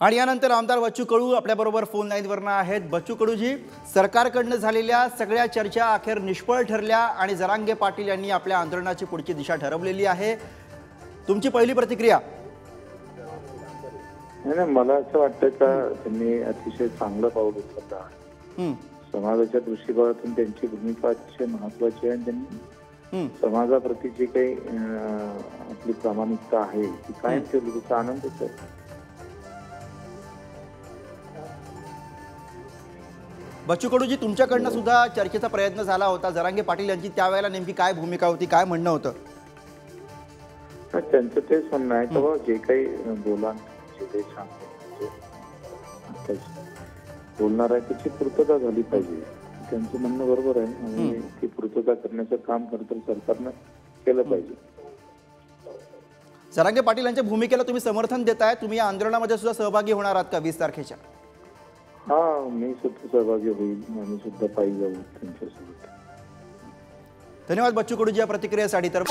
आणि यानंतर आमदार बच्चू कडू आपल्याबरोबर फोन लाईनवरनं आहेत। बच्चू कडूजी, सरकारकडनं झालेल्या सगळ्या चर्चा अखेर निष्फळ ठरल्या आणि जरांगे पाटील यांनी आपल्या आंदोलनाची पुढची दिशा ठरवलेली आहे। तुमची पहिली प्रतिक्रिया? नाही, मला असं वाटतं का त्यांनी अतिशय चांगलं पाऊल उचललं आहे। समाजाच्या दृष्टिकोनातून त्यांची भूमिका अतिशय महत्त्वाची आहे। त्यांनी समाजाप्रती जी काही आपली प्रामाणिकता आहे ती कायम ठेवली, त्याचा आनंदच आहे। बच्चू कडूजी, तुमच्याकडनं सुद्धा चर्चेचा प्रयत्न झाला होता। जरांगे पाटील यांची त्यावेळेला नेमकी काय भूमिका होती, काय म्हणणं होतं? त्यांचं तेच म्हणणं आहे की जे काही बोला जे काही सांगतो बोलणार आहे त्याची पूर्तता झाली पाहिजे। त्यांचं म्हणणं बरोबर आहे आणि ती पूर्तता करण्याचं काम खरं सरकारनं केलं पाहिजे। जरांगे पाटील यांच्या भूमिकेला तुम्ही समर्थन देताय? तुम्ही या आंदोलनामध्ये सुद्धा सहभागी होणार आहात का 20 तारखेच्या? हा, मी सुद्धा सहभागी होईल, आम्ही सुद्धा पाहिजे जाऊ त्यांच्यासोबत। धन्यवाद बच्चू कडूजी या प्रतिक्रियेसाठी। तर